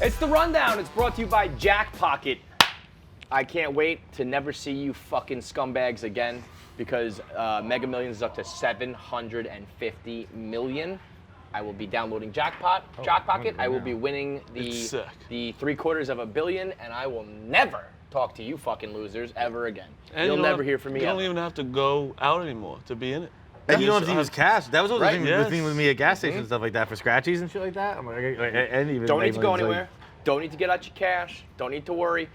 It's the Rundown. It's brought to you by Jack Pocket. I can't wait to never see you fucking scumbags again because Mega Millions is up to 750 million. I will be downloading Jack Pocket. I will be winning the $750 million, and I will never talk to you fucking losers ever again. And You'll never hear from me. You don't even have to go out anymore to be in it. And you don't have to use cash. That was what Right. the thing with me at gas stations and stuff like that for scratchies and shit like that. I'm like, and even Don't need to go anywhere. Like, Don't need to get out your cash. Don't need to worry.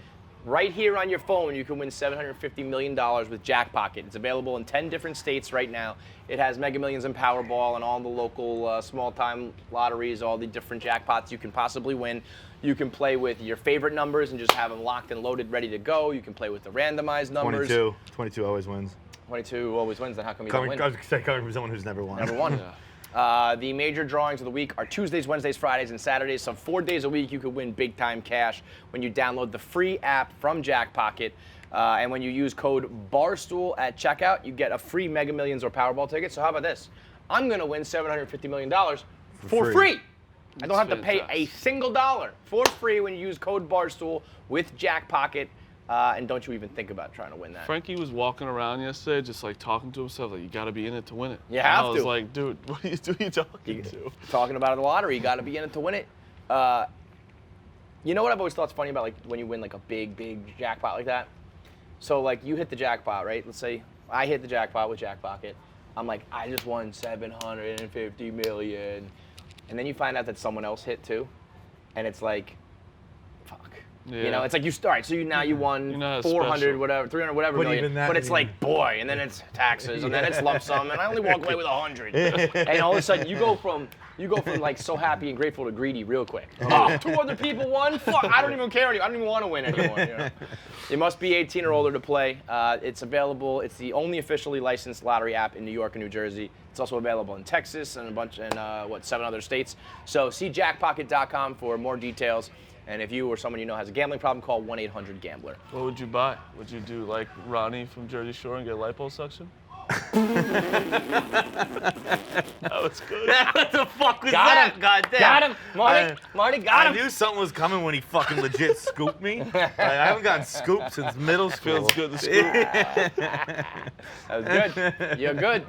Right here on your phone, you can win $750 million with Jack Pocket. It's available in 10 different states right now. It has Mega Millions and Powerball and all the local small-time lotteries, all the different jackpots you can possibly win. You can play with your favorite numbers and just have them locked and loaded, ready to go. You can play with the randomized numbers. 22 always wins. 22 always wins, then how come you don't win? I was coming from someone who's never won. Never won. Yeah. The major drawings of the week are Tuesdays, Wednesdays, Fridays, and Saturdays. So 4 days a week, you could win big-time cash when you download the free app from Jack Pocket. And when you use code BARSTOOL at checkout, you get a free Mega Millions or Powerball ticket. So how about this? I'm going to win $750 million for free. I don't have to pay a single dollar for free when you use code BARSTOOL with Jack Pocket. And don't you even think about trying to win that. Frankie was walking around yesterday just like talking to himself like, you got to be in it to win it. You have I to. was like, dude, what are you talking to? Talking about the lottery, you got to be in it to win it. You know what I've always thought's funny about like when you win like a big jackpot like that? So like you hit the jackpot, right? Let's say I hit the jackpot with Jack Pocket. I'm like, I just won $750 million. And then you find out that someone else hit too. And it's like, fuck. Yeah. You know, it's like you start. So now you won 400, whatever, 300, whatever But million. even that But it's million. like, boy, and then it's taxes, and then it's lump sum, and I only walk away with 100. And all of a sudden, you go from like so happy and grateful to greedy real quick. Oh, 2 other people won? Fuck, I don't even care anymore. I don't even want to win anymore. You know? You must be 18 or older to play. It's available. It's the only officially licensed lottery app in New York and New Jersey. It's also available in Texas and 7 other states. So see jackpocket.com for more details. And if you or someone you know has a gambling problem, call 1-800-GAMBLER. What would you buy? Would you do like Ronnie from Jersey Shore and get liposuction? That was good. What the fuck was Got that? him. Goddamn. Got him. Marty got him. I knew something was coming when he fucking legit scooped me. Like, I haven't gotten scooped since middle school. Feels good to scoop. That was good. You're good.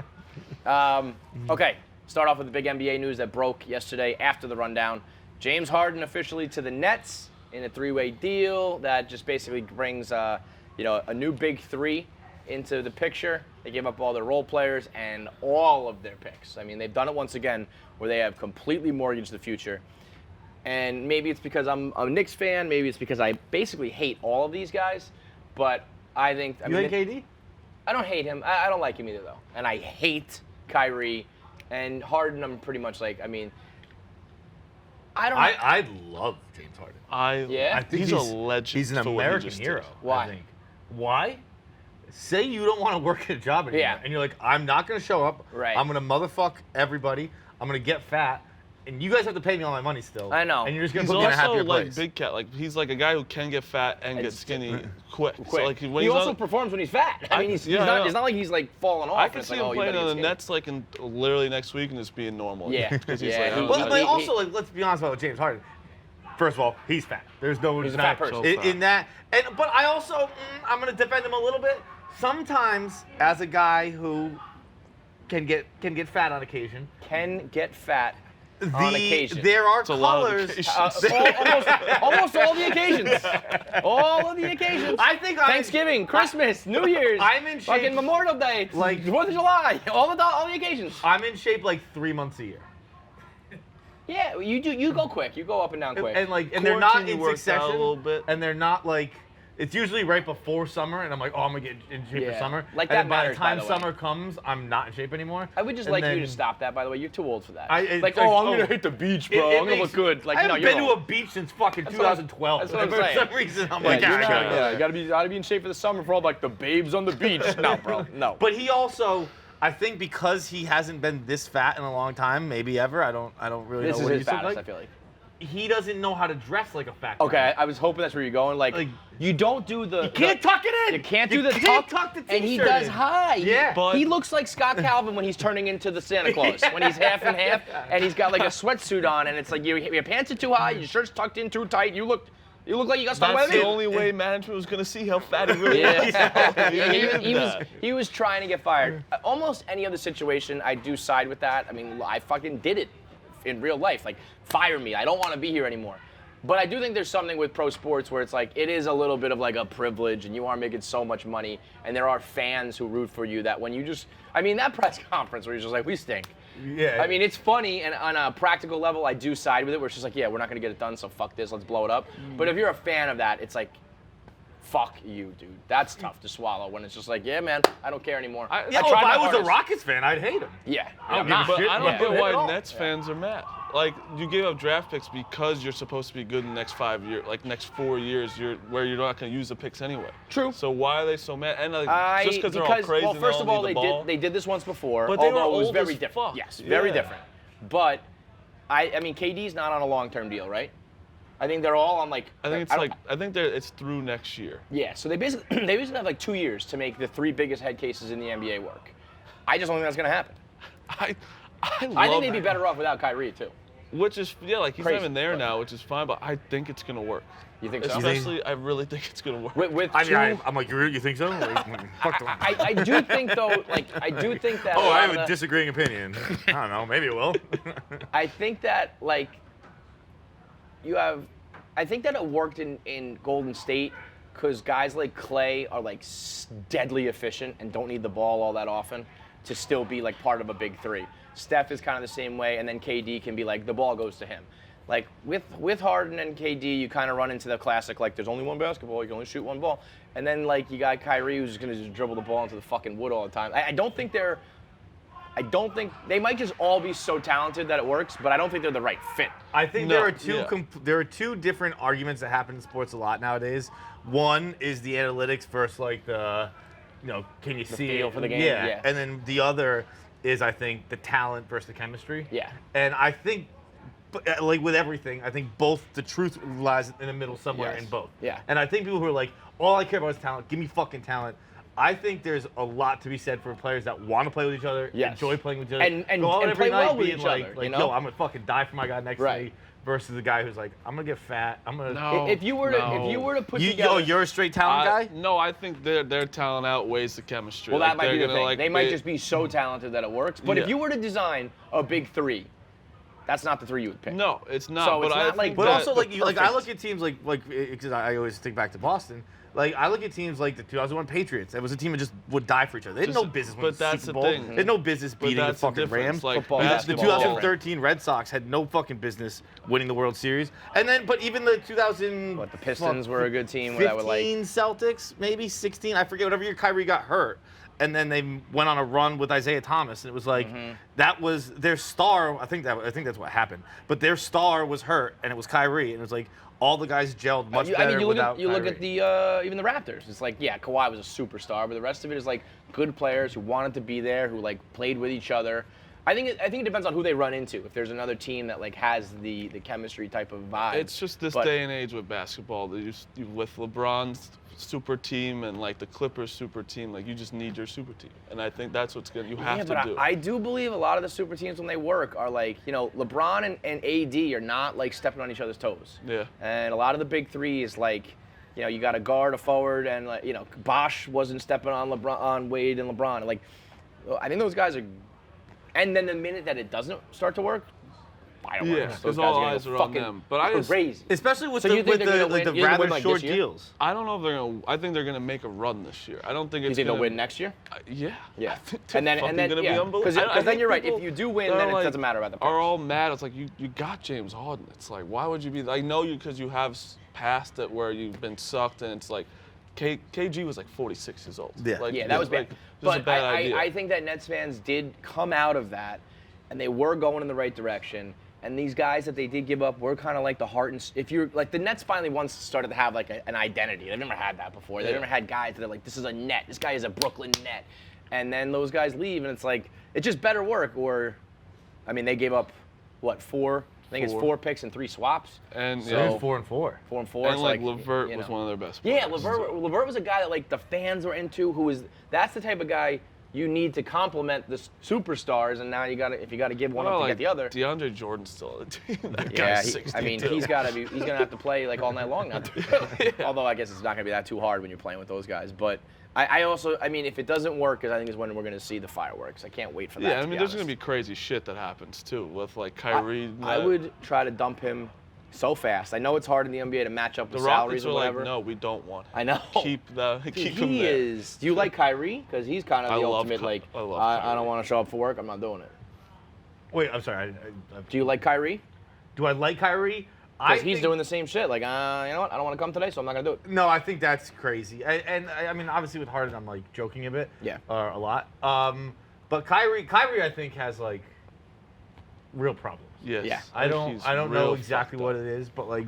Okay, start off with the big NBA news that broke yesterday after the rundown. James Harden officially to the Nets in a 3-way deal that just basically brings a new big three into the picture. They gave up all their role players and all of their picks. I mean, they've done it once again where they have completely mortgaged the future. And maybe it's because I'm a Knicks fan. Maybe it's because I basically hate all of these guys. But I think You hate KD? I don't hate him. I don't like him either, though. And I hate Kyrie. And Harden, I'm pretty much like, I mean, I love James Harden. I think he's a legend. He's an for what he American just hero. did. Why? I think. Why? Say you don't want to work at a job anymore, Yeah. and you're like, I'm not going to show up. Right. I'm going to motherfuck everybody. I'm going to get fat, and you guys have to pay me all my money still. I know. And you're just going He's to put me in a also happier like place. big cat. Like he's like a guy who can get fat and get skinny quick. So like when he he's also on, performs when he's fat. I mean, he's I know. it's not like he's like falling off. I and could it's see like, him oh, you playing better on get the skinny. Nets like in literally next week and just being normal. Yeah. Because he's Yeah, like, he- oh, But he- also, like, let's be honest about James Harden. First of all, he's fat. There's no He's a denying fat person. in that. But I also, I'm going to defend him a little bit. Sometimes, as a guy who can get fat on occasion, Can get fat on occasion. there are a lot of colors. occasions. Almost all the occasions. All of the occasions. I think Thanksgiving, Christmas, New Year's, I'm in shape. fucking Memorial Day, Like- 4th of July, all the occasions. I'm in shape like 3 months a year. Yeah, you go quick. You go up and down quick. And they're not Quarantine in works out a succession. little bit. And they're not like, it's usually right before summer, and I'm like, oh, I'm gonna get in shape for Yeah. summer. Like, and that then by matters, the by time the way. summer comes, I'm not in shape anymore. I would just And like you then- to stop that, by the way. You're too old for that. It's like, like, oh, I'm oh. gonna hit the beach, It- bro. it I'm gonna makes- look good. Like, I no, haven't you're been old. to a beach since fucking That's what I'm- 2012. that's what I'm For saying. some reason, I'm Yeah, like, you're ah, not, God. yeah, you gotta be in shape for the summer for all like the babes on the beach. No, bro, no. But he also, I think, because he hasn't been this fat in a long time, maybe ever. I don't really this know is what his he's looked fattest, like. I feel like. he doesn't know how to dress like a fat guy. Okay, I was hoping that's where you're going. Like you don't do the. You can't tuck it in. You can't do the tuck the and he t-shirt does in. high. Yeah. But- He looks like Scott Calvin when he's turning into the Santa Claus. When he's half and half, and he's got like a sweatsuit on, and it's like your pants are too high, your shirt's tucked in too tight. You look like you got stuck by That's the the only way management was gonna see how fat he really Yeah. is. He was trying to get fired. Almost any other situation, I do side with that. I mean, I fucking did it in real life. Like, fire me. I don't want to be here anymore. But I do think there's something with pro sports where it's like, it is a little bit of like a privilege, and you are making so much money, and there are fans who root for you that when you just, I mean, that press conference where you're just like, we stink. Yeah. I mean, it's funny, and on a practical level, I do side with it, where it's just like, yeah, we're not going to get it done, so fuck this, let's blow it up. But if you're a fan of that, it's like, fuck you, dude. That's tough to swallow when it's just like, yeah, man, I don't care anymore. Yeah, tried if my I was a hardest. Rockets fan, I'd hate him. Yeah. I don't Yeah, give a But shit. I don't Yeah. get At why all. Nets fans are mad. Like, you gave up draft picks because you're supposed to be good in the next 5 years, like next 4 years, you're not going to use the picks anyway. True. So why are they so mad? And like, just because they're all crazy well, and first of all, need the ball. they did this once before, But they were although it was old very as different. fuck. Yes, very Yeah. different. But I mean, KD's not on a long-term deal, right? I think they're all on like. I think it's through next year. Yeah, so they basically have like 2 years to make the 3 biggest head cases in the NBA work. I just don't think that's gonna happen. I I think they'd be better off without Kyrie too. Which is, like, he's Crazy, not even there but- now, which is fine, but I think it's going to work. You think so? Especially, I really think it's going to work. With I two, mean, I'm like, you think so? Like, fuck them. I do think though, like I do think that. Oh, a lot I of have a the- disagreeing opinion. I don't know. Maybe it will. I think that like I think that it worked in Golden State because guys like Clay are like deadly efficient and don't need the ball all that often to still be like part of a big three. Steph is kind of the same way, and then KD can be like the ball goes to him. Like with Harden and KD, you kind of run into the classic like there's only one basketball, you can only shoot one ball, and then like you got Kyrie who's just gonna just dribble the ball into the fucking wood all the time. I don't think they might just all be so talented that it works, but I don't think they're the right fit. I think No, there are two yeah. there are two different arguments that happen in sports a lot nowadays. One is the analytics versus like the, can you see feel it? for the game, Yeah. yeah. And then the other is I think the talent versus the chemistry. Yeah. And I think, like with everything, I think both the truth lies in the middle somewhere Yes. in both. Yeah. And I think people who are like, all I care about is talent. Give me fucking talent. I think there's a lot to be said for players that want to play with each other, Yes. enjoy playing with each other, And go out and every play night well with being each like, other, you know? yo, I'm gonna fucking die for my guy next Right. to me, versus the guy who's like, I'm gonna get fat. I'm gonna. No. If you were to put You, together, you're a straight talent guy. No, I think their talent outweighs the chemistry. well, Like, that might they're be the gonna, thing. like, They might just be so talented that it works. But if Yeah. you were to design a big three, that's not the three you would pick. No, it's not. So but it's I not like- think But that- also, like, I perfect. look at teams like because I always think back to Boston. Like, I look at teams like the 2001 Patriots. It was a team that just would die for each other. They had no business winning but the that's Super the Bowl. thing. They had no business But beating the that's the fucking difference. Rams. Like, Football, The basketball, 2013 Red Sox had no fucking business winning the World Series. And then, but even the 2000. But the Pistons were a good team where that would, like- 15 Celtics, maybe 16. I forget. Whatever year Kyrie got hurt. And then they went on a run with Isaiah Thomas, and it was like that was their star. I think that's what happened. But their star was hurt, and it was Kyrie, and it was like all the guys gelled much better you look without at you look Kyrie. at the even the Raptors. It's like, yeah, Kawhi was a superstar, but the rest of it is like good players who wanted to be there, who like played with each other. I think it depends on who they run into. If there's another team that like has the chemistry type of vibe. It's just this But- day and age with basketball. With LeBron's super team and like the Clippers super team, like you just need your super team, and I think that's what's you have Yeah, to but do. I do believe a lot of the super teams when they work are like, LeBron and AD are not like stepping on each other's toes. Yeah. And a lot of the big three is like, you got a guard, a forward, and like, Bosh wasn't stepping on Wade and LeBron. Like, I think those guys are. And then the minute that it doesn't start to work, fireworks. Yeah, Those because guys all are gonna eyes go are on fucking them. But I just, crazy. especially with So the you think with they're the, gonna like win- the you're gonna rather win, like, short this year? deals. I don't know if they're gonna. I think they're gonna make a run this year. I don't think it's. You think they'll gonna, win next year? Yeah. Yeah. I think And then they're fucking gonna be yeah, unbelievable. because I then think you're right. If people you do win, that then are it like- doesn't matter about the picks. Are all mad. It's like you got James Harden. It's like why would you be? I know you because you have past it where you've been sucked and it's like. KG was like 46 years old. Yeah. Like, Yeah, that was bad. like, just a But bad idea. I think that Nets fans did come out of that, and they were going in the right direction. And these guys that they did give up were kind of like the heart and if you're like the Nets finally once started to have like an identity. They've never had that before. They've Yeah. never had guys that are like, this is a net. This guy is a Brooklyn net. And then those guys leave, and it's like it's just better work. Or, I mean, they gave up what 4 I think it's 4 picks and 3 swaps. And So it was 4 and 4. 4 and 4. And so like LeVert was one of their best players. Yeah, LeVert was a guy that like the fans were into. That's the type of guy you need to complement the superstars. And now if you gotta give one up to get the other. DeAndre Jordan's still on the team. That Yeah, guy's 62. he's gonna have to play like all night long now. Although I guess it's not gonna be that too hard when you're playing with those guys. But I also, if it doesn't work, because I think is when we're going to see the fireworks. I can't wait for that. Yeah, there's going to be crazy shit that happens too with like Kyrie. I would try to dump him so fast. I know it's hard in the NBA to match up with salaries or whatever. Like, no, we don't want him. I know. Keep him there. Do you like Kyrie? Because he's kind of the ultimate I don't want to show up for work. I'm not doing it. Wait, I'm sorry. Do you like Kyrie? Do I like Kyrie? Because he's doing the same shit. Like, you know what? I don't want to come today, so I'm not going to do it. No, I think that's crazy. And I mean, obviously with Harden, I'm like joking a bit. Yeah. A lot. But Kyrie, I think has like real problems. Yes. Yeah. I don't know exactly what it is, but like,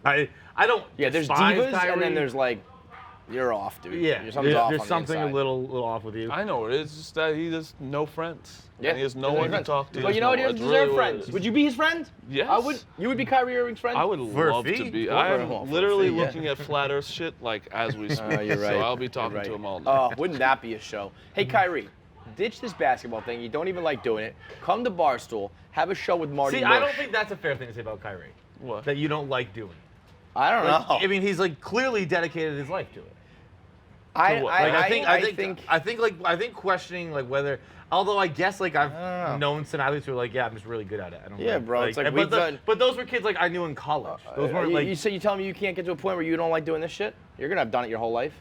I don't. Yeah, there's despise divas, Kyrie. and then there's like, you're off, dude. Yeah. There's something a little off with you. I know it is. Just that he has no friends. Yeah. And he has no one to talk to. But you know what? He doesn't deserve friends. Would you be his friend? Yes. You would be Kyrie Irving's friend? I would love to be. I am literally looking at flat Earth shit like as we speak. You're right. So I'll be talking to him all day. Oh, wouldn't that be a show? Hey, Kyrie, ditch this basketball thing. You don't even like doing it. Come to Barstool. Have a show with Marty Mush. I don't think that's a fair thing to say about Kyrie. What? That you don't like doing. I don't know. I mean, he's like clearly dedicated his life to it. I think questioning like whether, although I guess like I've known some athletes who are like, yeah, I'm just really good at it. I don't. Yeah, bro. It's like but those were kids like I knew in college. Those weren't like. You tell me you can't get to a point where you don't like doing this shit? You're gonna have done it your whole life.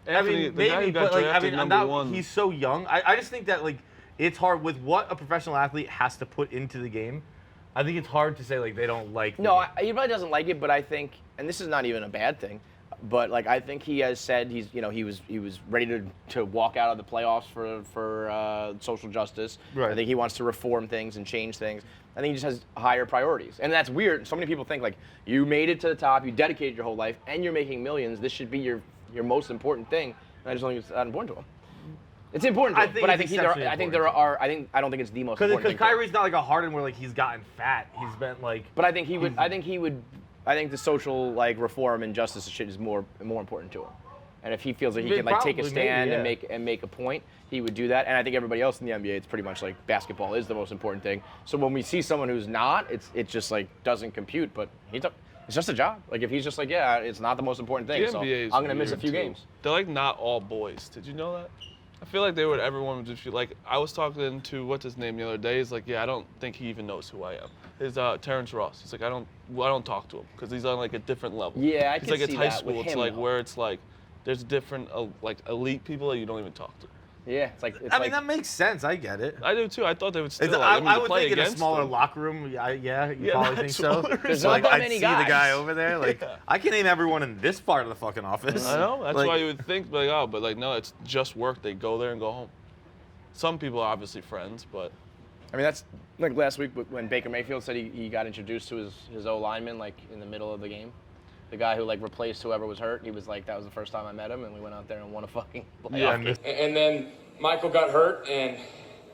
I mean, maybe, but like he's so young. I just think that like it's hard with what a professional athlete has to put into the game. I think it's hard to say like they don't like. No, he really doesn't like it, but I think, and this is not even a bad thing. But like I think he has said he was ready to walk out of the playoffs for social justice. Right. I think he wants to reform things and change things. I think he just has higher priorities, and that's weird. So many people think like you made it to the top, you dedicated your whole life, and you're making millions. This should be your most important thing. And I just don't think it's that important to him. It's important to him, but I don't think it's the most important thing. Because Kyrie's not like a Harden where like he's gotten fat. He's been like. But I think he would. I think the social like reform and justice shit is more important to him. And if he feels like he can like take a stand and make a point, he would do that. And I think everybody else in the NBA, it's pretty much like basketball is the most important thing. So when we see someone who's not, it just like doesn't compute. But it's just a job. Like if he's just like, yeah, it's not the most important thing. So I'm gonna miss a few games. They're like not all boys. Did you know that? I feel like everyone would just feel like, I was talking to, what's his name the other day, he's like, yeah, I don't think he even knows who I am. It's Terrence Ross. He's like, I don't talk to him because he's on like a different level. Yeah, I can see that. It's high school. With it's him, like though. where it's like, there's different like elite people that you don't even talk to. Yeah, it's like. I mean, that makes sense. I get it. I do too. I thought they would still. I would think in a smaller locker room. Yeah, you probably think so. There's like, not that I'd many see guys. the guy over there. Like, I can name everyone in this part of the fucking office. I know. That's like, why you would think, like, oh, but like, no, it's just work. They go there and go home. Some people are obviously friends, but. I mean, that's like last week when Baker Mayfield said he got introduced to his O-lineman like in the middle of the game. The guy who like replaced whoever was hurt. He was like, that was the first time I met him, and we went out there and won a fucking playoff game. And then Michael got hurt, and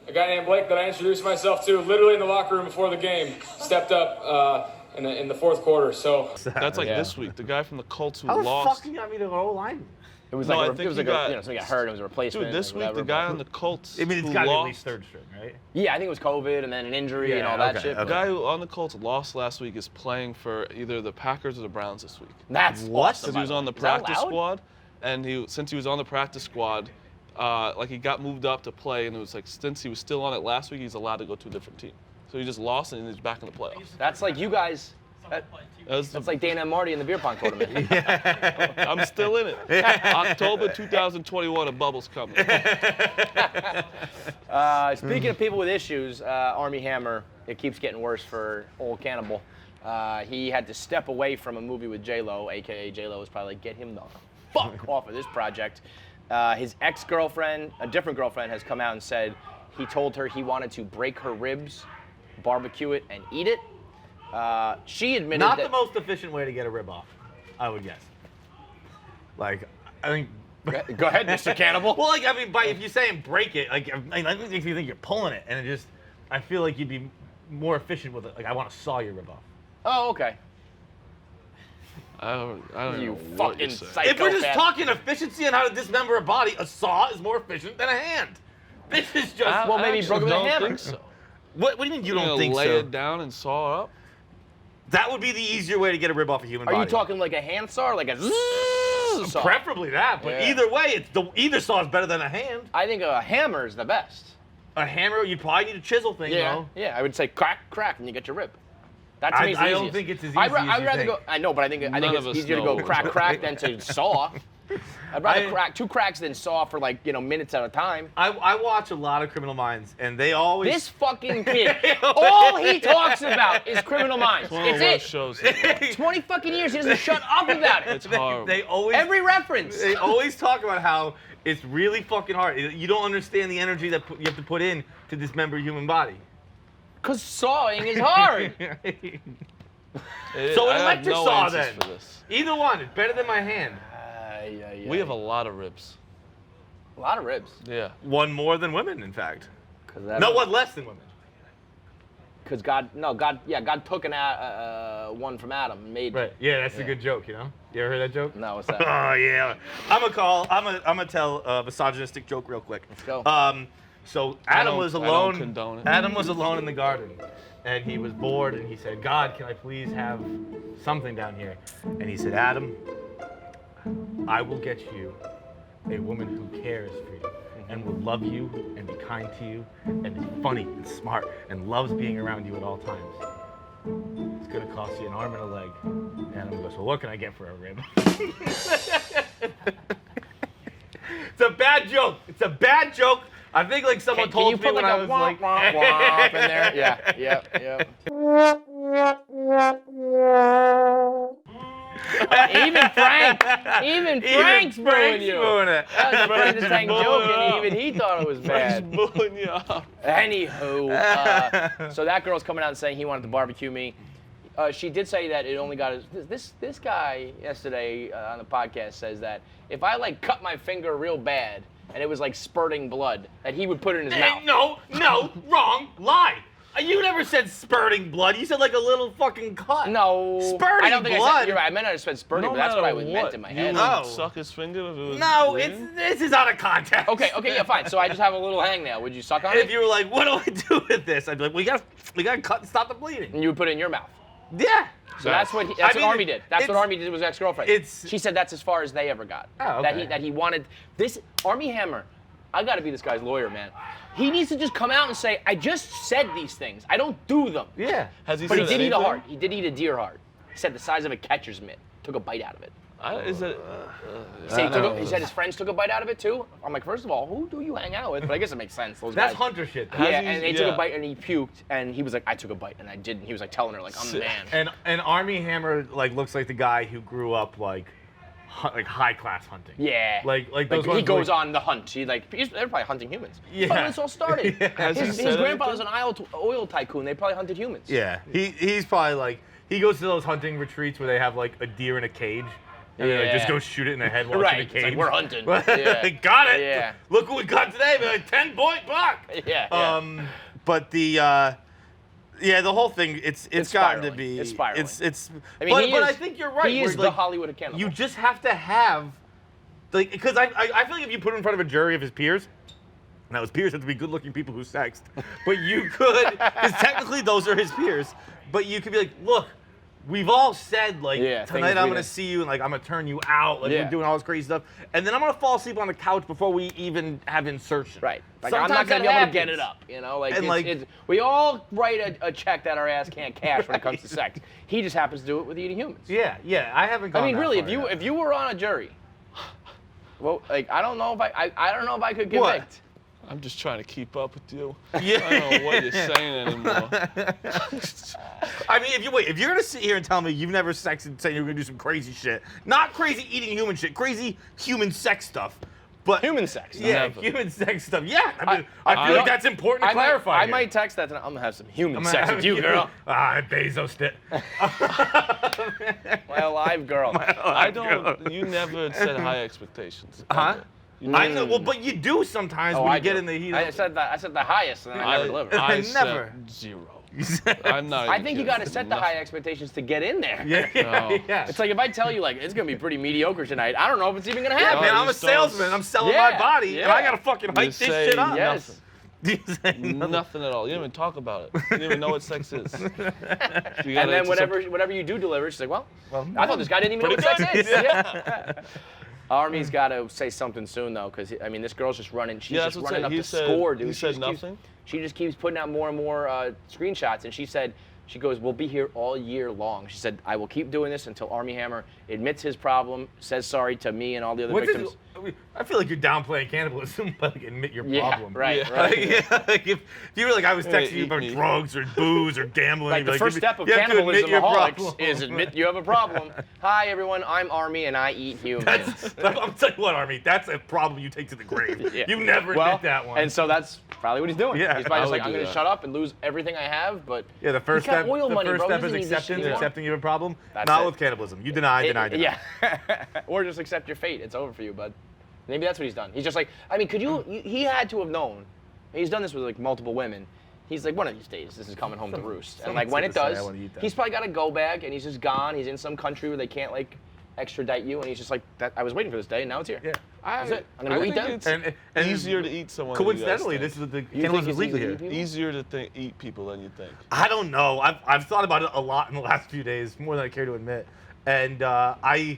a guy named Blake that I introduced myself to literally in the locker room before the game stepped up in the fourth quarter. So that's like this week. The guy from the Colts who how lost. How the fuck you got me to O-lineman? It was no, like somebody got hurt. It was a replacement. Dude, this week the guy on the Colts. I mean, it's got to be at least third string, right? Yeah, I think it was COVID and then an injury and all that shit. The guy who on the Colts lost last week is playing for either the Packers or the Browns this week. That's Because he was on the practice squad, and since he was on the practice squad, like he got moved up to play, and it was like since he was still on it last week, he's allowed to go to a different team. So he just lost and he's back in the playoffs. That's like you guys. That's like Dana and Marty in the beer pong tournament. I'm still in it. October 2021, a bubble's coming. Speaking of people with issues, Armie Hammer, it keeps getting worse for old Cannibal. He had to step away from a movie with J-Lo, a.k.a. J-Lo was probably like, get him the fuck off of this project. His ex-girlfriend, a different girlfriend, has come out and said he told her he wanted to break her ribs, barbecue it, and eat it. She admitted not the most efficient way to get a rib off, I would guess. Like, I think. Go ahead, Mr. Cannibal. Well, like, I mean, if you say and break it, like, I think you think you're pulling it, and it just, I feel like you'd be more efficient with it. Like I want to saw your rib off. Oh, okay. I don't You know what fucking you're saying. psycho. If we're just Psychopath. talking efficiency on how to dismember a body, a saw is more efficient than a hand. This is just. Well, maybe he broke it with a don't hammer. think so. What do you mean you You're don't gonna think lay so? it down and saw up? That would be the easier way to get a rib off a human Are body. you talking like a hand saw or like a zzz saw? Preferably that, but Yeah. either way, either saw is better than a hand. I think a hammer is the best. A hammer, you probably need a chisel thing, though. Yeah. I would say crack, crack, and you get your rib. That to me is the I don't easiest. think it's as easy I'd as you rather think. go. I know, but I think None it's of us easier to know go what crack, we're crack than to saw. I'd rather I- crack 2 cracks than saw for like minutes at a time. I watch a lot of Criminal Minds, and they always. This fucking kid, all he talks about is Criminal Minds. It's one of It's the it. worst shows. in the world. 20 fucking years, he doesn't shut up about it. It's horrible. They always. Every reference. They always talk about how it's really fucking hard. You don't understand the energy that you have to put in to dismember a human body. Because sawing is hard. So an I have electric no saw answers then. for this. Either one, it's better than my hand. We have a lot of ribs. A lot of ribs. Yeah. One more than women, in fact. Because No, one less than women. Because God took one from Adam and made. Right. Yeah, that's a good joke. You know. You ever heard that joke? No, what's that? Oh yeah. I'm gonna tell a misogynistic joke real quick. Let's go. So I Adam don't- was I don't alone. condone it. Adam was alone in the garden, and he was bored, and he said, "God, can I please have something down here?" And he said, "Adam, I will get you a woman who cares for you and will love you and be kind to you and is funny and smart and loves being around you at all times. It's gonna cost you an arm and a leg." And Adam goes, "Well, what can I get for a rib?" It's a bad joke. It's a bad joke. I think like someone Can you told me put when like I a was womp, like, womp, womp in there? Yeah. Even Frank's booing you. booing it. That was a Frank the Tank booing joke, it and up. even he thought it was bad. He's booing you up. Anywho, so that girl's coming out and saying he wanted to barbecue me. She did say that it only got this guy yesterday on the podcast says that if I like cut my finger real bad and it was like spurting blood, that he would put it in his mouth. No, wrong, lie. You never said spurting blood. You said like a little fucking cut. No, Spurting I don't think I blood. said. You're right. I meant I said spurting, No but that's what I matter meant in my head. You No. would suck his finger if it was No, bleeding? this is out of context. Okay, yeah, fine. So I just have a little hangnail. Would you suck on If it? you were like, what do I do with this? I'd be like, we gotta cut and stop the bleeding. And you would put it in your mouth. Yeah. So that's what I mean, Armie did. That's what it's- Armie did with his ex-girlfriend. it's- She said that's as far as they ever got. Oh, okay. That he wanted this Armie Hammer. I got to be this guy's lawyer, man. He needs to just come out and say, I just said these things. I don't do them. Yeah. Has he But he said did eat a anything? heart. He did eat a deer heart. He said the size of a catcher's mitt. Took a bite out of it. Is it? He said his friends took a bite out of it too. I'm like, first of all, who do you hang out with? But I guess it makes sense. Those That's guys. hunter shit. though. Has Yeah, he- and they took yeah. a bite and he puked, and he was like, I took a bite and I didn't. He was like telling her like, I'm the man. And Armie Hammer like looks like the guy who grew up like high class hunting. Yeah. Like those he ones goes like- on the hunt. They're probably hunting humans. Yeah. That's when this all started. Yeah. Has he His said grandpa anything? was an oil tycoon. They probably hunted humans. Yeah. He's probably like he goes to those hunting retreats where they have like a deer in a cage. And they like, just Yeah. go shoot it in the head while Right. it's It's in a like, cage. we're hunting. Yeah. Got it. Yeah. Look what we got today, man. 10-point buck. Yeah. But the the whole thing it's gotten to spiraling. be It's spiraling. it's I mean, but he I is- think you're right. He where, is the like, Hollywood of cannibal. you just have to have like because I feel like if you put him in front of a jury of his peers. Now his peers have to be good-looking people who sexed, but you could, because technically those are his peers. But you could be like, look, we've all said like things tonight I'm we gonna did. see you and like I'm gonna turn you out, like Yeah. we're doing all this crazy stuff, and then I'm gonna fall asleep on the couch before we even have insertion. Right. Like, I'm not Sometimes gonna be that able to get happens. it up. You know, like, And, it's, we all write a check that our ass can't cash when it comes to sex. He just happens to do it with eating humans. Yeah, I haven't gone. I mean, that really, far if yet. you were on a jury, well, like I don't know if I don't know if I could What? convict. I'm just trying to keep up with you. Yeah. I don't know what you're saying anymore. I mean, if you're gonna sit here and tell me you've never sexed and say you're gonna do some crazy shit, not crazy eating human shit, crazy human sex stuff, but Human sex. yeah, Never. human sex stuff. Yeah, I mean, I feel I- like that's important to clarify. I here. might text that tonight. I'm gonna have some human I'm gonna sex have with you, girl. Ah, Bezos did. My alive girl. I don't. You never set high expectations. Huh? ever. You I never- know. Well, but you do sometimes when I you get do. in the heat. I said the highest, and then I never delivered. I I never. said 0. I'm not. I even think you kidding. got to set the Nothing. high expectations to get in there. Yeah. It's like if I tell you like it's gonna be pretty mediocre tonight, I don't know if it's even gonna happen. Man, you I'm a just don't- salesman. I'm selling Yeah, my body, and I gotta fucking hype this say shit up. Yes. Nothing at all. You didn't even talk about it. You didn't even know what sex is. And then whatever you do deliver, she's like, well, I thought this guy didn't even know what sex is. Yeah. Armie's got to say something soon though, because I mean this girl's just running. She's just running up the score, dude. He said nothing. She just keeps putting out more and more screenshots, and she goes, we'll be here all year long. She said, I will keep doing this until Armie Hammer admits his problem, says sorry to me and all the other victims. I feel like you're downplaying cannibalism, but like admit your problem. Right. Like, if you were like, I was texting you about eat me. drugs or booze or gambling. Like the you'd first step of you have to admit cannibalism your aholics problem. is admit you have a problem. Hi everyone, I'm Armie and I eat humans. I'm telling you what, Armie, that's a problem you take to the grave. Yeah. You never admit that one. And so that's probably what he's doing. Yeah. He's probably I just would like, I'm do going to that. shut up and lose everything I have, but yeah, the first he's got step, oil money, bro. He is doesn't need this shit anymore. accepting you have a problem. That's Not it. with cannibalism. You deny. Yeah. Or just accept your fate. It's over for you, bud. Maybe that's what he's done. He's just like, I mean, he had to have known. He's done this with like multiple women. He's like, one of these days, this is coming home to roost. And like when it Someone's does, gonna say, "I wanna eat that." he's probably got a go bag and he's just gone. He's in some country where they can't like extradite you, and he's just like, I was waiting for this day, and now it's here. Yeah. That's it. I'm gonna go eat them. It's And easier to eat someone. than you guys Coincidentally, think. this is the think cannibalism it's is legal easy to here. eat people? Easier to eat people than you think. I don't know. I've thought about it a lot in the last few days, more than I care to admit, and I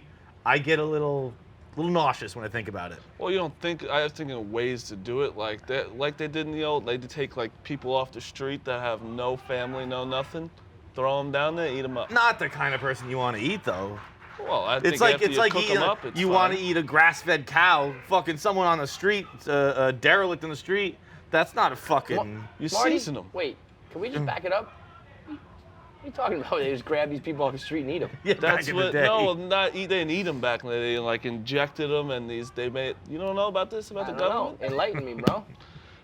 get a little nauseous when I think about it. Well, you don't think. I was thinking of ways to do it, like that, like they did in the old. They take like people off the street that have no family, no nothing, throw them down there, eat them up. Not the kind of person you want to eat, though. Well, I think It's like after you cook eating. them up, it's You fine. want to eat a grass-fed cow? Fucking someone on the street, a derelict in the street. That's not a fucking. You Marty, season them. wait, can we just back it up? What are you talking about? They just grab these people off the street and eat them. Yeah, That's back in the what. day. No, not eat. They didn't eat them back in the day. They like injected them, and they made. You don't know about this about I the don't know. government? Enlighten me, bro.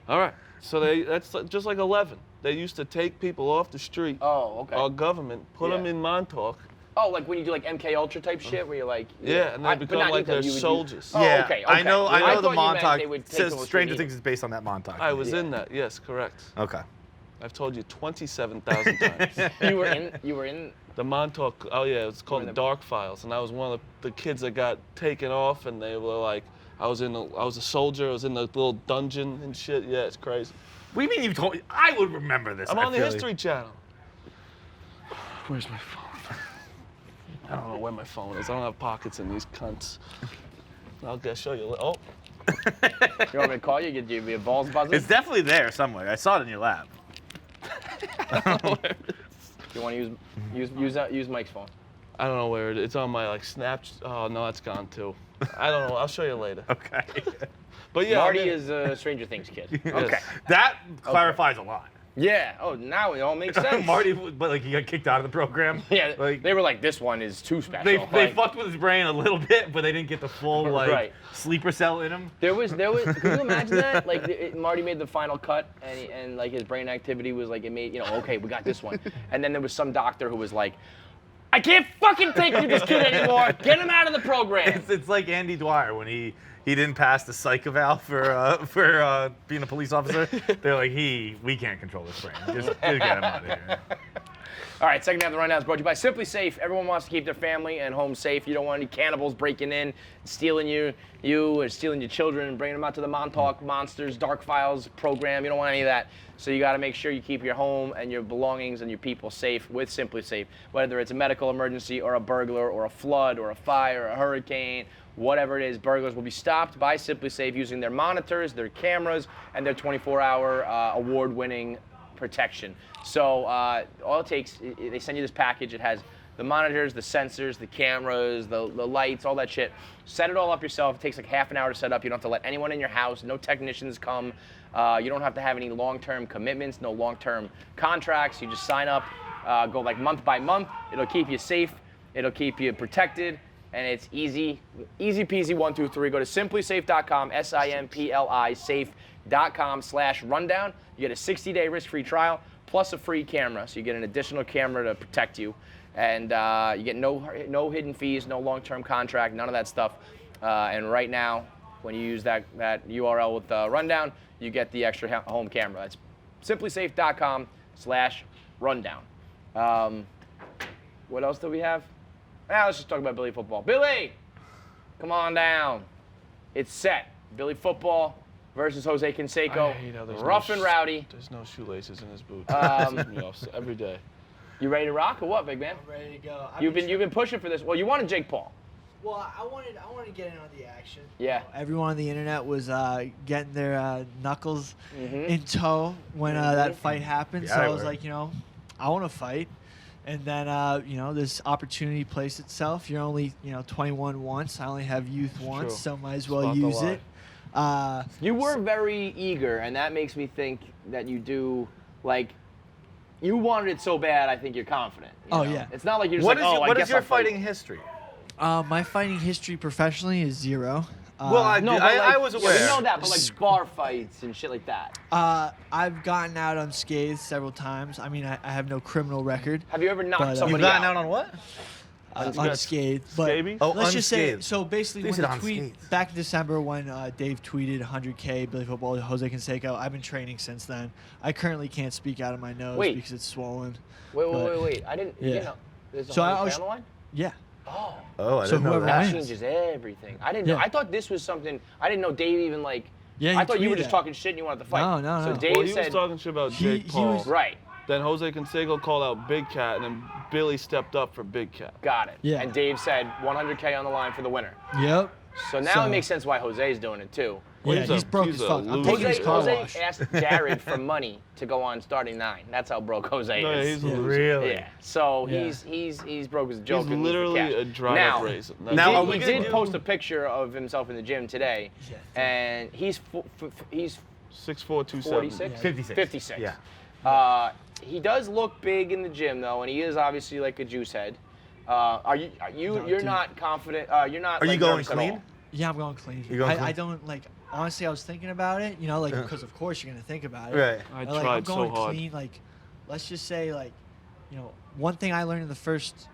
All right. So that's just like 11. They used to take people off the street. Oh, okay. Our government put them Yeah. in Montauk. Oh, like when you do like MK Ultra type shit, where you're like, Yeah, and they but become not like eat them, their you would soldiers. Oh, Yeah, okay, I okay. know. I I know the thought you meant they would Montauk take says them Stranger and eat Things is based on that Montauk. I was in that. Yes, correct. Okay. I've told you 27,000 times. You were in. The Montauk. Oh yeah, it's called in the the- Dark Files, and I was one of the kids that got taken off, and they were like, I was a soldier. I was in the little dungeon and shit. Yeah, it's crazy. What do you mean you told me? I would remember this. I'm I on the feel History Channel. Where's my phone? I don't know where my phone is. I don't have pockets in these cunts. I'll show you. Oh, You want me to call you? Get your balls buzzing? It's definitely there somewhere. I saw it in your lab. You want to use Mike's phone? I don't know where it is. It's on my like Snapchat. Oh no, that's gone too. I don't know. I'll show you later. Okay. But yeah, Marty I'm in- is a Stranger Things kid. Okay. That clarifies a lot. Yeah. Oh, now it all makes sense. Marty, but like he got kicked out of the program. Yeah. Like They were like, this one is too special. they Like, fucked with his brain a little bit, but they didn't get the full like Right. sleeper cell in him. There was. Can you imagine that? Like Marty made the final cut, and like his brain activity was like it made okay, we got this one, and then there was some doctor who was like, I can't fucking take this kid anymore. Get him out of the program. It's like Andy Dwyer when he didn't pass the psych eval for being a police officer. They're like, we can't control this brain. Just get him out of here. All right, second half of the rundown is brought to you by Simply Safe. Everyone wants to keep their family and home safe. You don't want any cannibals breaking in, stealing you and stealing your children and bringing them out to the Montauk Monsters Dark Files program. You don't want any of that. So you got to make sure you keep your home and your belongings and your people safe with Simply Safe. Whether it's a medical emergency or a burglar or a flood or a fire or a hurricane, whatever it is, burglars will be stopped by Simply Safe using their monitors, their cameras, and their 24-hour award-winning protection. So all it takes, they send you this package. It has the monitors, the sensors, the cameras, the lights, all that shit. Set it all up yourself. It takes like half an hour to set up. You don't have to let anyone in your house. No technicians come. You don't have to have any long-term commitments, no long-term contracts. You just sign up, go like month by month. It'll keep you safe. It'll keep you protected. And it's easy peasy, 1, 2, 3. Go to simplysafe.com, SIMPLI, safe.com/rundown. You get a 60-day risk-free trial plus a free camera. So you get an additional camera to protect you. And you get no hidden fees, no long-term contract, none of that stuff. And right now, when you use that URL with Rundown, you get the extra home camera. That's simplysafe.com/rundown. rundown. What else do we have? Let's just talk about Billy football. Billy, come on down. It's set. Billy football versus Jose Canseco. I hate how there's Rough and rowdy. There's no shoelaces in his boots. Pisses me off every day. You ready to rock or what, big man? I'm ready to go. You've been pushing for this. Well, you wanted Jake Paul. Well, I wanted to get in on the action. Yeah. Everyone on the internet was getting their knuckles in tow when that fight happened. Yeah, so they I was were. like, I want to fight. And then, this opportunity placed itself. You're only, 21 once. I only have youth once, True. so might as well Spot the use lie. it. You were very eager, and that makes me think that you do, like, you wanted it so bad, I think you're confident. you Oh, know? yeah. It's not like you're just What like, is, oh, I what guess is your I'll fight. fighting history? My fighting history professionally is 0. Well, I No, but like, I was yeah, aware. we know that, but like bar fights and shit like that. I've gotten out unscathed several times. I mean, I have no criminal record. Have you ever knocked But, You've somebody gotten out? out on what? Unscathed. But Scabies? Oh, let's just say, unscathed. so basically They when said the tweet, unscathed. back in December when Dave tweeted 100K, Billy Football, Jose Canseco, I've been training since then. I currently can't speak out of my nose Wait. because it's swollen. Wait. I didn't, Yeah. There's a So I whole was- on the line? Yeah. Oh. Oh, I So didn't know whoever That wins. that. changes everything. I didn't know. Yeah. I thought this was something. I didn't know Dave even like. Yeah, I he thought you were tweeted just that. talking shit and you wanted to fight. No, So no. Dave Well, he said. was talking shit about He- Jake he Paul. was- Right. Then Jose Canseco called out Big Cat, and then Billy stepped up for Big Cat. Got it. Yeah. And Dave said 100K on the line for the winner. Yep. So now So- it makes sense why Jose's doing it too. Well, Yeah, he's broke he's as a fuck. I'm loser. taking his car Jose wash. asked Jared for money to go on starting 9. That's how broke Jose No, yeah, is. he's a Yeah. loser. Really? Yeah. So Yeah. he's broke as a joke. He's and needs the literally cash. a dried now, up raisin. He That's Now, did, are it. we he gonna did do- post a picture of himself in the gym today, Yeah. and he's 6'4", 270. 46? 56. 56. Yeah. He does look big in the gym though, and he is obviously like a juice head. Are you? No, You're dude. not confident. You're not. Are you like, going nervous at clean? all? Yeah, I'm going clean. You going I clean? don't like. Honestly, I was thinking about it. Because of course you're gonna think about it. Right. I But, I'm tried so going hard. clean. Like, let's just say one thing I learned in the first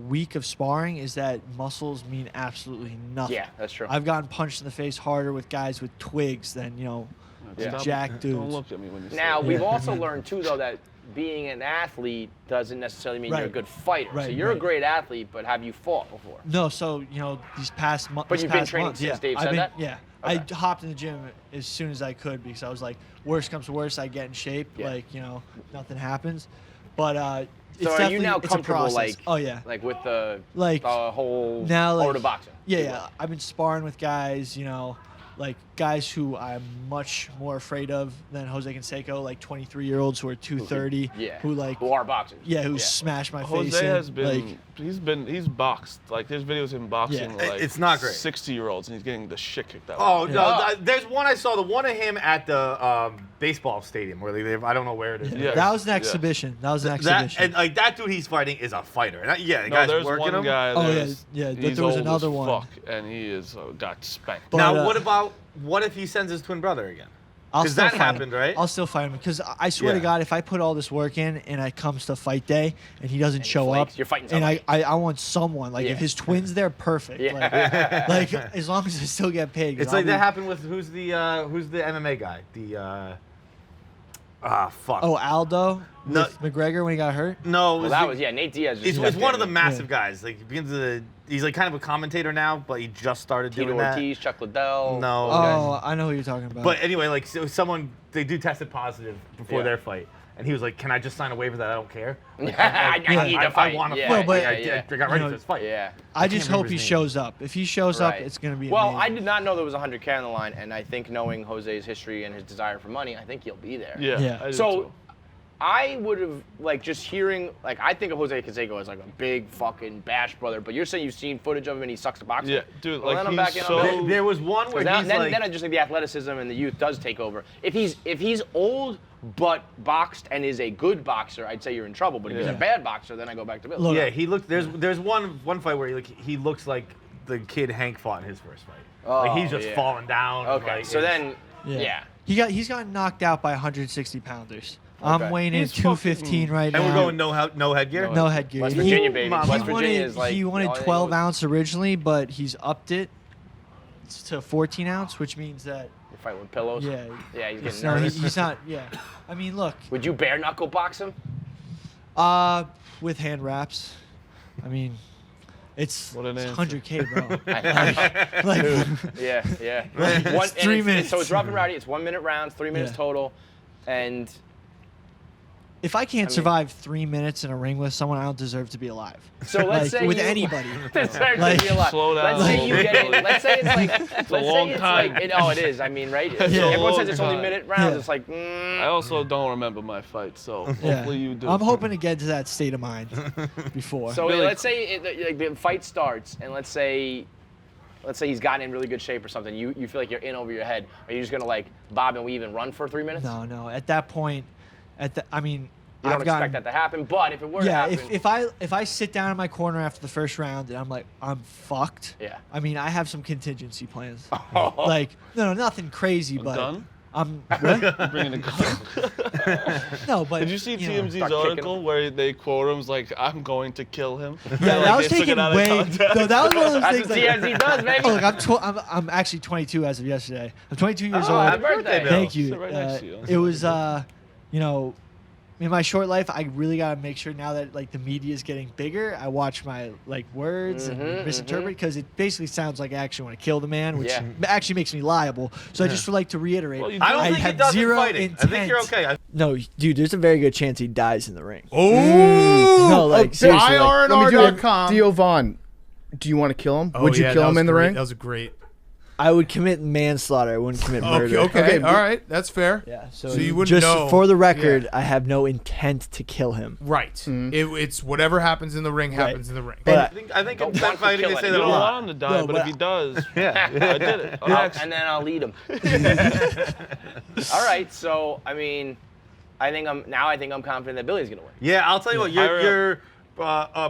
week of sparring is that muscles mean absolutely nothing. Yeah, that's true. I've gotten punched in the face harder with guys with twigs than Stop- jack dudes. Don't look at me when you say Now that. we've also learned too though that being an athlete doesn't necessarily mean you're a Right. good fighter. So Right, you're a right. great athlete, but have you fought before? No, so these past months. But you've been training since Dave said that? Yeah, Okay. I hopped in the gym as soon as I could because I was like, worst comes to worst, I get in shape. Yeah. Nothing happens. But it's So are you definitely- now it's a comfortable process. like? Oh yeah. Like with the Like, whole now art like of boxing. Yeah. I've been sparring with guys, like guys who I'm much more afraid of than Jose Canseco, like 23-year-olds who are 230, Yeah. who like who are boxers. who smash my face. Jose in. has been, like, he's boxed. Like there's videos of him boxing Yeah. like It's not great. 60-year-olds, and he's getting the shit kicked out. Oh, of him. no. Yeah. There's one I saw, the one of him at the baseball stadium where they live. I don't know where it is. Yeah. that was an Yes. exhibition. That was an That, exhibition. and like that dude he's fighting is a fighter. And the No, guy's there's working one him. guy. Oh, yeah, There's, yeah, He's there was old another as one. fuck, and he is got spanked. But, Now, what if he sends his twin brother again? I'll 'Cause still that fight him. happened, right? I'll still fight him because I swear to Yeah. God, if I put all this work in and it comes to fight day and he doesn't show flakes, up, you're fighting and somebody. I want someone like Yeah. if his twins there, perfect. Yeah. Like as long as I still get paid. 'cause It's I'll like be- that happened with who's the MMA guy? Fuck. Oh, Aldo No. with McGregor when he got hurt. No, it Well, that was Nate Diaz. Just It's stepped one of in. the massive guys. Like he begins to. He's like kind of a commentator now, but he just started Tito doing that. Ortiz, Chuck Liddell. No. those guys. Oh, I know who you're talking about. But anyway, like they do tested positive before Yeah. their fight, and he was like, "Can I just sign a waiver that I don't care? I need to fight. I want to Yeah, fight. but- yeah, I yeah. got ready You know, for this fight." Yeah. I just can't hope remember he his name. shows up. If he shows up, Right. it's gonna be Well, amazing. I did not know there was 100K on the line, and I think knowing Jose's history and his desire for money, I think he'll be there. Yeah. Yeah. I do So, too. I would have just hearing I think of Jose Canseco as like a big fucking bash brother, but you're saying you've seen footage of him and he sucks at boxing. Yeah, dude, Well, like, then I'm he's back in so- on There, that. there was one where Now, he's then, like, then I just think the athleticism and the youth does take over. If he's old but boxed and is a good boxer, I'd say you're in trouble. But if he's a Yeah. bad boxer, then I go back to Bill. Look, yeah, he looked. There's one fight where he looks like the kid Hank fought in his first fight. Like he's Oh, just yeah. falling down. and, Okay, like, so it's- then, yeah. He's gotten knocked out by 160 pounders. Okay. I'm weighing in He's 215 right now. and we're going no headgear. no headgear. West He- Virginia, baby. Mama. West he Virginia wanted, is like he wanted all they 12 know is- ounce originally, but he's upped it to 14 ounce, which means that You fight with pillows. yeah, Yeah, he's getting no, nervous. he's not. Yeah, I mean, look, Would you bare knuckle box him? With hand wraps. I mean, it's What an answer. 100K, bro. Yeah. It's 3 minutes. So it's rough and rowdy. It's 1 minute rounds, 3 minutes Yeah. total, and If I can't survive 3 minutes in a ring with someone, I don't deserve to be alive. so let's say with you, anybody. deserve Like- to be alive. Slow down Let's a say little you bit, get it. Billy. Let's say it's like. Let's a long say it's time. like. Oh, it is. I mean, right? a Everyone long says it's only time. minute rounds. Yeah. It's like. I also don't remember my fight, so Yeah. hopefully you do. I'm hoping to get to that state of mind before. So Billy- let's say like the fight starts, and let's say he's gotten in really good shape or something. You feel like you're in over your head. Are you just gonna like bob and weave and run for 3 minutes? No. At that point, I mean, You don't I've expect gotten, that to happen, but if it were to Yeah, happen, if I sit down in my corner after the first round and I'm like, I'm fucked. Yeah. I mean, I have some contingency plans. Like, no, nothing crazy, but gun? I'm what? Bringing a gun. No, but Did you see know. TMZ's Start kicking article him. where they quote him like, "I'm going to kill him"? Yeah, Like, that was they took it taken out of way. context. No, that was one of those that's things. what Like, TMZ does, baby. oh, look, I'm actually 22 as of yesterday. I'm 22 years Oh, old. happy birthday, Bill. Thank you. Sit right next to you. It was, you know, in my short life, I really gotta make sure now that like the media is getting bigger, I watch my like words and misinterpret because it basically sounds like I actually want to kill the man, which Yeah. actually makes me liable. So I just would like to reiterate. Well, you I don't I think he have does in zero fighting. I intent. think you're okay. No, dude, there's a very good chance he dies in the ring. Oh, No, like, seriously, like, IRNR.com. Theo Vaughn, do you want to kill him? Oh, Would you yeah, kill that him was in the great. ring? That was great. I would commit manslaughter. I wouldn't commit murder. Okay, all right, that's fair. Yeah. So you wouldn't just know. for the record, Yeah. I have no intent to kill him. Right. It's whatever happens in the ring happens in the ring. But I think in Don't that want to fighting kill they say him. that You a don't lot. want him to die, No, but but if he does, Yeah. I did it. I'm next. And then I'll lead him. All right, so I mean, I think I'm confident that Billy's gonna win. Yeah, I'll tell you what. Hurry You're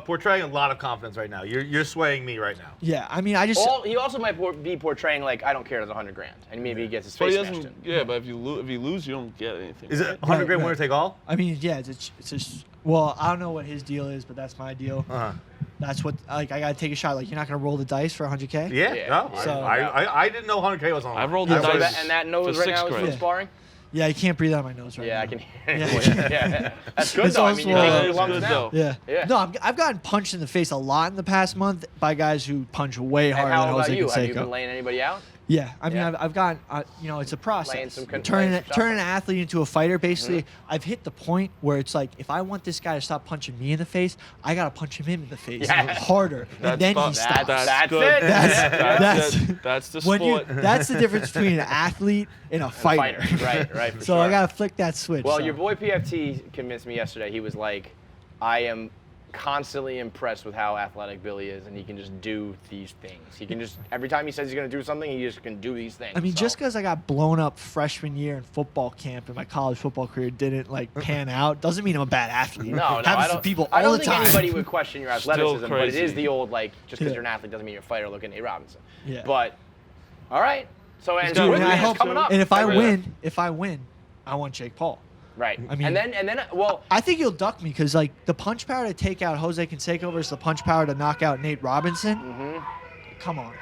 portraying a lot of confidence right now. You're swaying me right now. Yeah, I mean, I just He also might be portraying like I don't care. There's $100 grand, and maybe he gets his But he face smashed doesn't. in. Yeah, but if you lose, you don't get anything. Is it right? 100 grand right. winner take all? I mean, yeah, it's just well, I don't know what his deal is, but that's my deal. Uh-huh. That's what like I gotta take a shot. Like you're not gonna roll the dice for 100K. Yeah. Yeah. No, So- I didn't know 100K was on. I rolled the the So dice. and that nose for right now sixth is from grade. sparring. Yeah, I can't breathe out my nose right Yeah, now. I can hear Yeah. it. Yeah. That's good It's though. I all mean, you swollen. got It's your lungs good, now. though. Yeah. Yeah. No, I've gotten punched in the face a lot in the past month by guys who punch way And harder how than about Jose you? Have you Canseco. been laying anybody out? Yeah, I mean, Yeah. I've gotten, you know, it's a Laying process. some Turning laying some turning an stuff. athlete into a fighter, basically, I've hit the point where it's like, if I want this guy to stop punching me in the face, I gotta punch him in the face Yeah. harder, and then he fun. stops. That's good. it. That's- That's the when you, sport. that's the difference between an athlete and a fighter. Right, for So sure. I gotta flick that switch. Well, so. your boy PFT convinced me yesterday. He was like, I am constantly impressed with how athletic Billy is, and he can just do these things. He can just, every time he says he's going to do something, he just can do these things. I mean, So- just because I got blown up freshman year in football camp and my college football career didn't like pan out doesn't mean I'm a bad athlete. No, It I happens to don't. people I all don't the think time. anybody would question your athleticism, but it is crazy. the old like, just because Yeah. you're an athlete doesn't mean you're a fighter. Look at Nate Robinson. Yeah. But, all right. So and got so Dude, and I it's hope, coming up. and if I February. win, I want Jake Paul. Right. I mean- and then, well, I think he'll duck me because like the punch power to take out Jose Canseco versus the punch power to knock out Nate Robinson. Come on.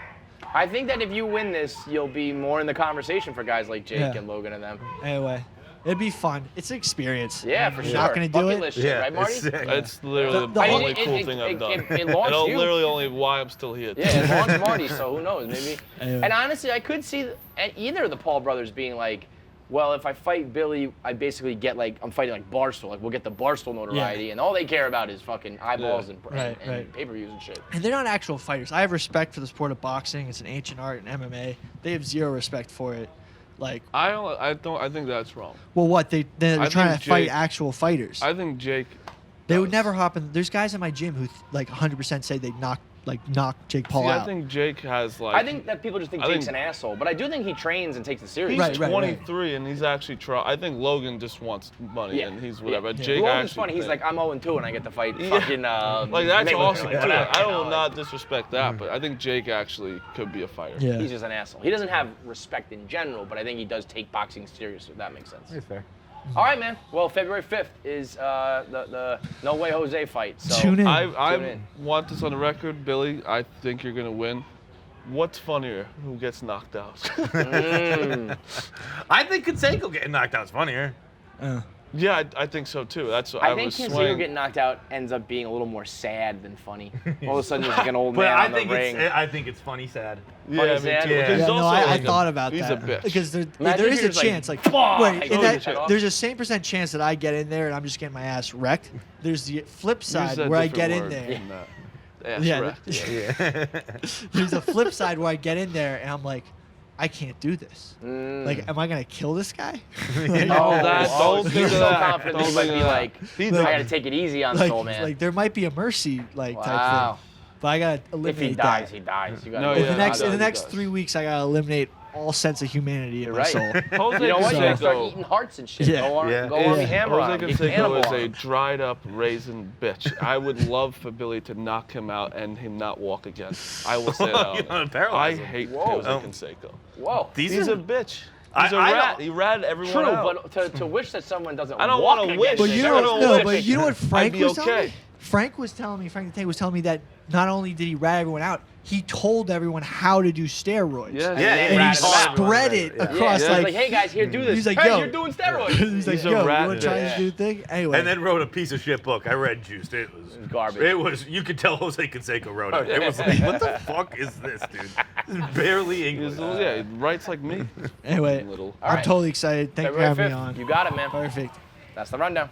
I think that if you win this, you'll be more in the conversation for guys like Jake Yeah. and Logan and them. Anyway, it'd be fun. It's an experience. Yeah, for You're sure. not gonna do Bucket it. list shit, right, Marty? it's sick. It's literally the The I mean, only cool thing I've done. It launched And you. literally only why I'm still here. Yeah, it launched Marty, so who knows? Maybe. Anyway. And honestly, I could see either of the Paul brothers being like, well, if I fight Billy, I basically get like, I'm fighting like Barstool. Like, we'll get the Barstool notoriety, and all they care about is fucking eyeballs Yeah. and Right. pay-per-views and shit. And they're not actual fighters. I have respect for the sport of boxing. It's an ancient art in MMA. They have zero respect for it. Like, I think that's wrong. well, what they're I trying think to fight Jake- actual fighters. I think Jake. They would does. never hop in. There's guys in my gym who like 100% say they knock Jake Paul See, out. I think Jake has like. I think that people just think I Jake's think- an asshole, but I do think he trains and takes it seriously. He's Right, 23 and he's actually trying. I think Logan just wants money Yeah. and he's whatever. Yeah. Jake Logan's actually. funny. He's thinks- like, I'm 0-2 and I get to fight Yeah. fucking. Like that's Mayweather, awesome like, too. whatever, I you know, will not disrespect that, but I think Jake actually could be a fighter. yeah. He's just an asshole. He doesn't have respect in general, but I think he does take boxing seriously, if that makes sense. It's fair. All right, man. Well, February 5th is the No Way Jose fight. So Tune in. I Tune in. want this on the record, Billy. I think you're gonna win. What's funnier? Who gets knocked out? I think Conseco getting knocked out is funnier. Yeah, I think so too. That's what I I think was Conseco swaying. getting knocked out ends up being a little more sad than funny. All of a sudden, there's like an old But man I on the think ring. I think it's funny sad. Yeah, Funny me sad? too. Yeah. Because he's no, also I like thought about he's that. a bitch. Because there Imagine is if a you're just chance, like, "Fuck!" wait, Like, in oh, that, you check there's a same percent chance that I get in there and I'm just getting my ass wrecked. There's the flip Use side a where I different get in word there. than that. Ass Yeah, wrecked, There's a flip side where I get in there and I'm like, I can't do this. Mm. Like, am I gonna kill this guy? Oh, that, Oh, don't so you're do so that. confident that Don't you might do be that. like, He's I a- gotta take it easy on this old man. Like there might be a mercy type Wow. thing, but I gotta If eliminate he dies, that. he dies. You gotta No, go In yeah, the with next that. in the he next does. 3 weeks, I gotta eliminate all sense of humanity in You're my right. soul. Jose You know what? You gotta start Canseco eating hearts and shit. Yeah. Go on, Yeah. go Armie Yeah. Hammer on Jose him. Get Canseco cannibal is on a him. dried up raisin bitch. I would love for Billy to knock him out and him not walk again. I will say that. You on wanna it. paralyze I him. hate Whoa. Jose Canseco. Whoa. He's a bitch. I- He's a I rat. don't- He ratted everyone True, out. but to wish that someone doesn't I don't walk wanna against wish. it, But you very know, no, but specific. you know what Frank be was telling okay. me? Frank the tank was telling me that not only did he rat everyone out, he told everyone how to do steroids. Yeah, Yeah, And he ratted them out. spread it Yeah. across Yeah, he's like, like, hey guys, here, do this. he's like, hey, yo. you're doing steroids. he's like, He's a yo, you rat want to try bitch. this new thing? Anyway. And then wrote a piece of shit book. I read Juiced. It was garbage. It was. You could tell Jose Canseco wrote it. It was like, what the fuck is this, dude? This is barely English. Yeah, he writes like me. Anyway, Little. All I'm right. totally excited. Thank you for February having me 5th. on. You got it, man. Perfect. That's the rundown.